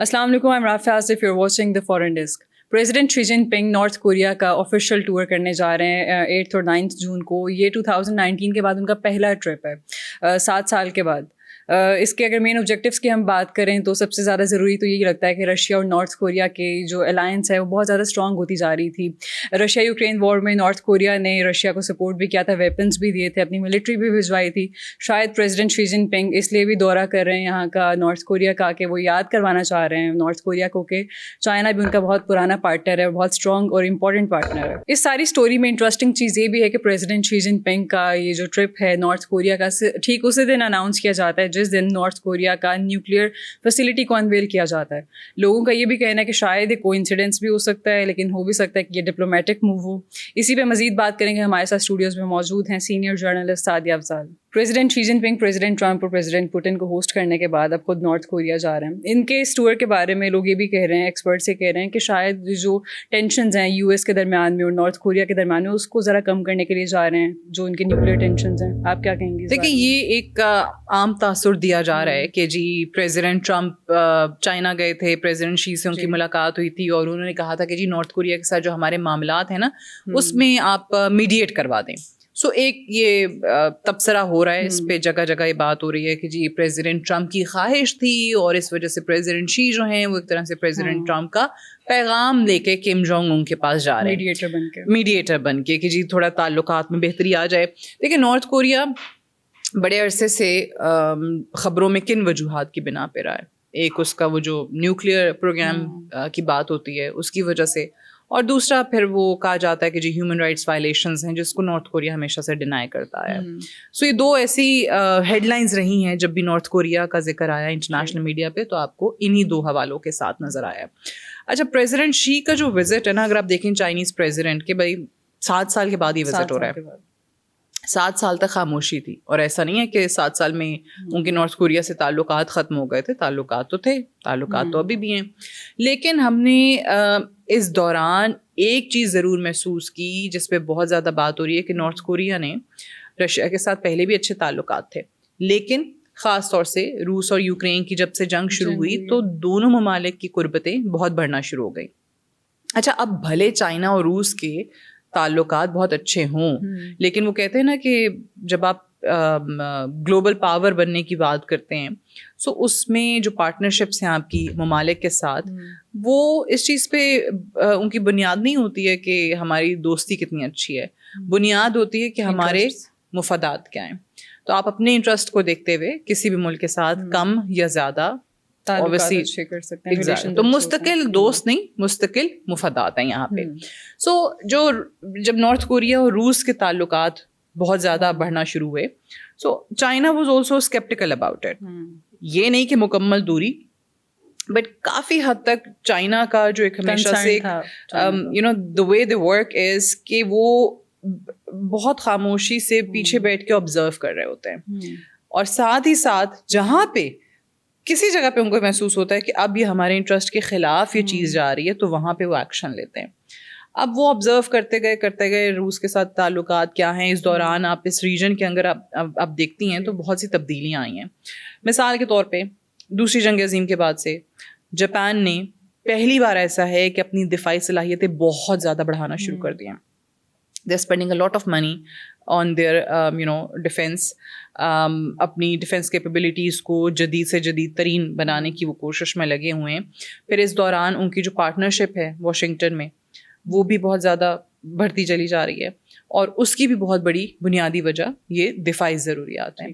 السلام علیکم، I'm Rafia Asif, you're watching the Foreign Desk. President Xi Jinping North Korea کا official tour کرنے جا رہے ہیں 8 اور 9 جون کو. یہ 2019 کے بعد ان کا پہلا ٹرپ ہے 7 سال کے بعد. اس کے اگر مین آبجیکٹیوس کی ہم بات کریں تو سب سے زیادہ ضروری تو یہی لگتا ہے کہ رشیا اور نارتھ کوریا کے جو الائنس ہے وہ بہت زیادہ اسٹرانگ ہوتی جا رہی تھی. رشیا یوکرین وار میں نارتھ کوریا نے رشیا کو سپورٹ بھی کیا تھا، ویپنس بھی دیے تھے، اپنی ملٹری بھی بھجوائی تھی. شاید پریزیڈنٹ شی جن پنگ اس لیے بھی دورہ کر رہے ہیں یہاں کا نارتھ کوریا کا کہ وہ یاد کروانا چاہ رہے ہیں نارتھ کوریا کو کہ چائنا بھی ان کا بہت پرانا پارٹنر ہے، بہت اسٹرانگ اور امپورٹنٹ پارٹنر ہے. اس ساری اسٹوری میں انٹرسٹنگ چیز یہ بھی ہے کہ پریزیڈنٹ شی جن پنگ کا یہ جو ٹرپ ہے نارتھ کوریا کا ٹھیک اسی دن اناؤنس کیا جاتا ہے جس دن نارتھ کوریا کا نیوکلیئر فیسلٹی کو انویل کیا جاتا ہے. لوگوں کا یہ بھی کہنا ہے کہ شاید ایک کوئنسیڈنس بھی ہو سکتا ہے، لیکن ہو بھی سکتا ہے کہ یہ ڈپلومیٹک موو ہو. اسی پہ مزید بات کریں گے. ہمارے ساتھ اسٹوڈیوز میں موجود ہیں senior journalist Sadia Afzal. President Xi جن پنگ پریزیڈنٹ ٹرمپ اور پریزیڈنٹ پوٹن کو ہوسٹ کرنے کے بعد اب خود نارتھ کوریا جا رہے ہیں. ان کے اس ٹور کے بارے میں لوگ یہ بھی کہہ رہے ہیں، ایکسپرٹس یہ کہہ رہے ہیں کہ شاید جو ٹینشنز ہیں یو ایس کے درمیان میں اور نارتھ کوریا کے درمیان میں اس کو ذرا کم کرنے کے لیے جا رہے ہیں، جو ان کے نیوکلیئر ٹینشنز ہیں. آپ کیا کہیں گے؟ دیکھیں، یہ ایک عام تاثر دیا جا رہا ہے کہ جی پریزیڈنٹ ٹرمپ چائنا گئے تھے، پریزیڈنٹ شی سے ان کی ملاقات ہوئی تھی اور انہوں نے کہا تھا کہ جی نارتھ کوریا کے ساتھ جو ہمارے معاملات ہیں نا اس میں آپ میڈیٹ کروا دیں. سو ایک یہ تبصرہ ہو رہا ہے، اس پہ جگہ جگہ یہ بات ہو رہی ہے کہ جی پریزیڈنٹ ٹرمپ کی خواہش تھی اور اس وجہ سے پریزیڈنٹ شی جو ہیں وہ ایک طرح سے پریزیڈنٹ ٹرمپ کا پیغام لے کے کم جونگ ان کے پاس جا رہے ہیں میڈیٹر بن کے کہ جی تھوڑا تعلقات میں بہتری آ جائے. دیکھیں، نارتھ کوریا بڑے عرصے سے خبروں میں کن وجوہات کی بنا پہ رہا ہے. ایک اس کا وہ جو نیوکلیئر پروگرام کی بات ہوتی ہے اس کی وجہ سے، اور دوسرا پھر وہ کہا جاتا ہے کہ جی ہیومن رائٹس وائلیشنز ہیں جس کو نارتھ کوریا ہمیشہ سے ڈینائی کرتا ہے. سو یہ دو ایسی ہیڈ لائنز رہی ہیں جب بھی نارتھ کوریا کا ذکر آیا انٹرنیشنل میڈیا پہ تو آپ کو انہی دو حوالوں کے ساتھ نظر آیا. اچھا، پریزیڈنٹ شی کا جو وزٹ ہے نا، اگر آپ دیکھیں چائنیز پریزیڈنٹ کے بھائی 7 سال کے بعد یہ وزٹ ہو رہا ہے. 7 سال تک خاموشی تھی، اور ایسا نہیں ہے کہ 7 سال میں ان کے نارتھ کوریا سے تعلقات ختم ہو گئے تھے. تعلقات تو تھے، تعلقات تو ابھی بھی ہیں، لیکن ہم نے اس دوران ایک چیز ضرور محسوس کی جس پہ بہت زیادہ بات ہو رہی ہے کہ نارتھ کوریا نے رشیا کے ساتھ پہلے بھی اچھے تعلقات تھے، لیکن خاص طور سے روس اور یوکرین کی جب سے جنگ شروع ہوئی تو دونوں ممالک کی قربتیں بہت بڑھنا شروع ہو گئی. اچھا، اب بھلے چائنا اور روس کے تعلقات بہت اچھے ہوں، لیکن وہ کہتے ہیں نا کہ جب آپ گلوبل پاور بننے کی بات کرتے ہیں سو اس میں جو پارٹنرشپس ہیں آپ کی ممالک کے ساتھ، وہ اس چیز پہ ان کی بنیاد نہیں ہوتی ہے کہ ہماری دوستی کتنی اچھی ہے، بنیاد ہوتی ہے کہ ہمارے مفادات کیا ہیں. تو آپ اپنے انٹرسٹ کو دیکھتے ہوئے کسی بھی ملک کے ساتھ کم یا زیادہ تو مستقل دوست نہیں، مستقل مفادات ہیں یہاں پہ. سو جو جب نارتھ کوریا اور روس کے تعلقات بہت زیادہ بڑھنا شروع ہوئے، so China was also sceptical about it. یہ نہیں کہ مکمل دوری، بٹ کافی حد تک چائنا کا جو ایک ہمیشہ سے the way they work is کہ وہ بہت خاموشی سے پیچھے بیٹھ کے آبزرو کر رہے ہوتے ہیں، اور ساتھ ہی ساتھ جہاں پہ کسی جگہ پہ ان کو محسوس ہوتا ہے کہ اب یہ ہمارے انٹرسٹ کے خلاف یہ چیز جا رہی ہے تو وہاں پہ وہ ایکشن لیتے ہیں. اب وہ آبزرو کرتے گئے روس کے ساتھ تعلقات کیا ہیں. اس دوران آپ اس ریجن کے اندر آپ دیکھتی ہیں تو بہت سی تبدیلیاں آئی ہیں. مثال کے طور پہ دوسری جنگ عظیم کے بعد سے جاپان نے پہلی بار ایسا ہے کہ اپنی دفاعی صلاحیتیں بہت زیادہ بڑھانا شروع کر دی ہیں. They are spending a lot of money on their defence. اپنی ڈیفینس کیپیبلٹیز کو جدید سے جدید ترین بنانے کی وہ کوشش میں لگے ہوئے ہیں. پھر اس دوران ان کی جو پارٹنرشپ ہے واشنگٹن میں وہ بھی بہت زیادہ بڑھتی چلی جا رہی ہے، اور اس کی بھی بہت بڑی بنیادی وجہ یہ دفاعی ضروریات ہیں.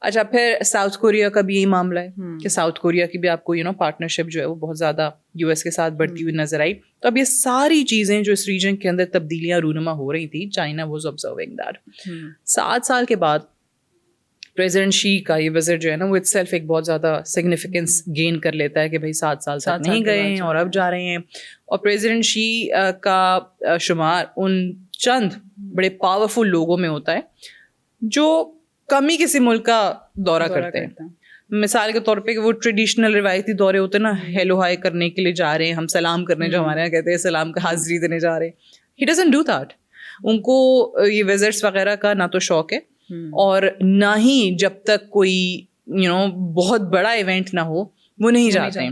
اچھا، پھر ساؤتھ کوریا کا بھی یہی معاملہ ہے کہ ساؤتھ کوریا کی بھی آپ کو پارٹنرشپ جو ہے وہ بہت زیادہ یو ایس کے ساتھ بڑھتی ہوئی نظر آئی. تو اب یہ ساری چیزیں جو اس ریجن کے اندر تبدیلیاں رونما ہو رہی تھی، چائنا واز آبزرونگ دیٹ. 7 سال کے بعد پریزیڈنٹ شی کا یہ وزٹ جو ہے نا وہ اٹ سیلف ایک بہت زیادہ سگنیفیکینس گین کر لیتا ہے کہ بھائی 7 سال تک نہیں گئے ہیں اور اب جا رہے ہیں. اور پریزیڈنٹ شی کا شمار ان چند بڑے پاورفل لوگوں میں ہوتا ہے جو کم ہی کسی ملک کا دورہ کرتے ہیں. مثال کے طور پہ کہ وہ ٹریڈیشنل روایتی دورے ہوتے ہیں نا، ہیلو ہائی کرنے کے لیے جا رہے ہیں، ہم سلام کرنے جو ہمارے یہاں کہتے ہیں سلام کا حاضری دینے جا رہے ہیں. He doesn't do that. ان کو یہ وزٹس وغیرہ کا نہ تو شوق ہے اور نہ ہی جب تک کوئی بہت بڑا ایونٹ نہ ہو وہ نہیں جاتے ہیں.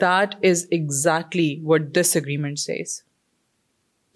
That is exactly what this agreement says.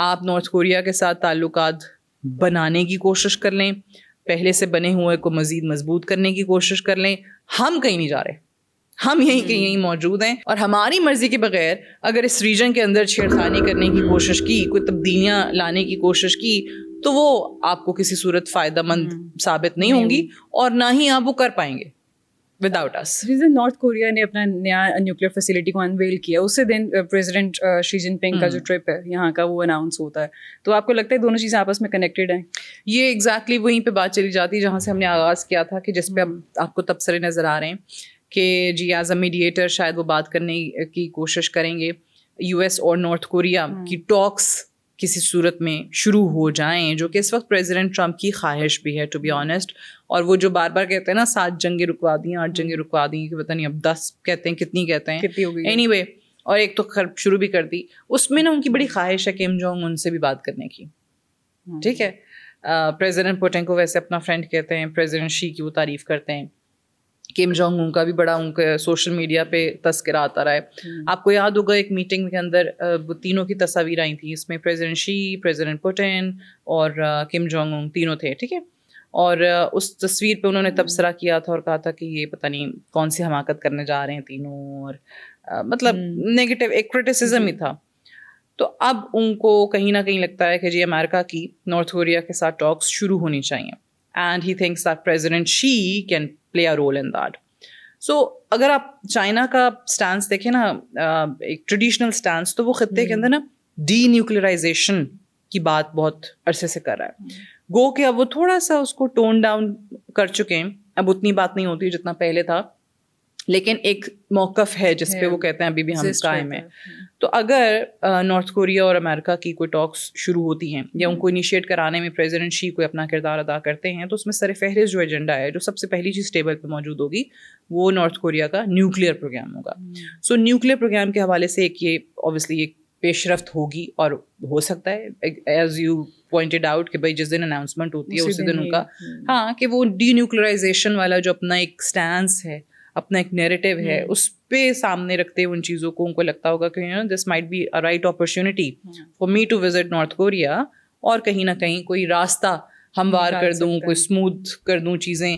آپ نارتھ کوریا کے ساتھ تعلقات بنانے کی کوشش کر لیں, پہلے سے بنے ہوئے کو مزید مضبوط کرنے کی کوشش کر لیں. ہم کہیں نہیں جا رہے, ہم یہیں موجود ہیں, اور ہماری مرضی کے بغیر اگر اس ریجن کے اندر چھیڑخانی کرنے کی کوشش کی, کوئی تبدیلیاں لانے کی کوشش کی, تو وہ آپ کو کسی صورت فائدہ مند ثابت نہیں ہوں گی, اور نہ ہی آپ وہ کر پائیں گے وداؤٹ اس. نارتھ کوریا نے اپنا نیا نیوکلیئر فیسلٹی کو انویل کیا, اسی دن پریزیڈنٹ شی جن پنگ کا جو ٹرپ ہے یہاں کا وہ اناؤنس ہوتا ہے, تو آپ کو لگتا ہے دونوں چیزیں آپس میں کنیکٹڈ ہیں؟ یہ ایگزیکٹلی وہیں پہ بات چلی جاتی ہے جہاں سے ہم نے آغاز کیا تھا, کہ جس پہ اب آپ کو تبصرے نظر آ رہے ہیں کہ جی ایز اے میڈیٹر شاید وہ بات کرنے کی کوشش کریں گے, یو ایس اور نارتھ کوریا کی ٹاکس کسی صورت میں شروع ہو جائیں, جو کہ اس وقت پریزیڈنٹ ٹرمپ کی خواہش بھی ہے ٹو بی آنیسٹ. اور وہ جو بار بار کہتے ہیں نا 7 جنگیں رکوا دیں, 8 جنگیں رکوا دیں, کہ پتہ نہیں اب 10 کہتے ہیں, کتنی کہتے ہیں, اینی وے, اور ایک تو شروع بھی کر دی. اس میں نا ان کی بڑی خواہش ہے کم جونگ ان سے بھی بات کرنے کی. ٹھیک ہے, پریزیڈنٹ پوٹن کو ویسے اپنا فرینڈ کہتے ہیں, پریزیڈنٹ شی کی وہ تعریف کرتے ہیں, کم جونگ ان کا بھی بڑا ان کا سوشل میڈیا پہ تذکرہ آتا رہا ہے. آپ کو یاد ہوگا ایک میٹنگ کے اندر وہ تینوں کی تصاویر آئی تھیں, اس میں پریزیڈنٹ شی, پریزیڈنٹ پوٹن اور کم جونگ ان تینوں تھے. ٹھیک ہے, اور اس تصویر پہ انہوں نے تبصرہ کیا تھا اور کہا تھا کہ یہ پتہ نہیں کون سی حماقت کرنے جا رہے ہیں تینوں, اور مطلب نیگیٹو ایک کرٹیسزم ہی تھا. تو اب ان کو کہیں نہ کہیں لگتا ہے کہ جی امریکہ کی نارتھ کوریا کے ساتھ ٹاکس شروع ہونی چاہیے, and he thinks that president Xi can play a role in that. So اگر آپ چائنا کا اسٹانس دیکھیں نا, ایک ٹریڈیشنل اسٹانس, تو وہ خطے کے اندر نا ڈی نیوکلرائزیشن کی بات بہت عرصے سے کر رہا ہے. گو کہ اب وہ تھوڑا سا اس کو ٹون ڈاؤن کر چکے ہیں, اب اتنی بات نہیں ہوتی جتنا پہلے تھا, لیکن ایک موقف ہے جس پہ وہ کہتے ہیں ابھی بھی ہم قائم ہیں. تو اگر نارتھ کوریا اور امریکہ کی کوئی ٹاکس شروع ہوتی ہیں یا ان کو انیشیٹ کرانے میں پریزیڈنٹ شی کوئی اپنا کردار ادا کرتے ہیں, تو اس میں سر فہرست جو ایجنڈا ہے, جو سب سے پہلی چیز ٹیبل پہ موجود ہوگی, وہ نارتھ کوریا کا نیوکلیئر پروگرام ہوگا. سو نیوکلیئر پروگرام کے حوالے سے ایک یہ اوبیسلی ایک پیش رفت ہوگی, اور ہو سکتا ہے ایز یو پوائنٹڈ آؤٹ کہ بھائی جس دن اناؤنسمنٹ ہوتی ہے اسی دن ان کا ہاں کہ وہ ڈی نیوکلرائزیشن والا جو اپنا ایک اسٹینس ہے, اپنا ایک نیریٹو ہے, اس پہ سامنے رکھتے ان چیزوں کو ان کو لگتا ہوگا کہ this might be a right opportunity for me to visit North Korea, اور کہیں نہ کہیں کوئی راستہ ہموار کر دوں, کوئی اسموتھ کر دوں چیزیں,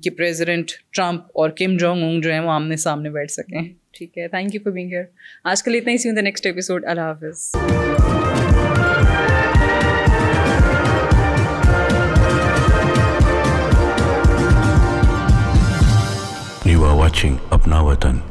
کہ پریزیڈنٹ ٹرمپ اور کم جونگ اون جو ہیں وہ آمنے سامنے بیٹھ سکیں. ٹھیک ہے, thank you for being here. آج کے لیے اتنا ہی, see you in the next episode. اللہ حافظ. You are watching Apna Watan.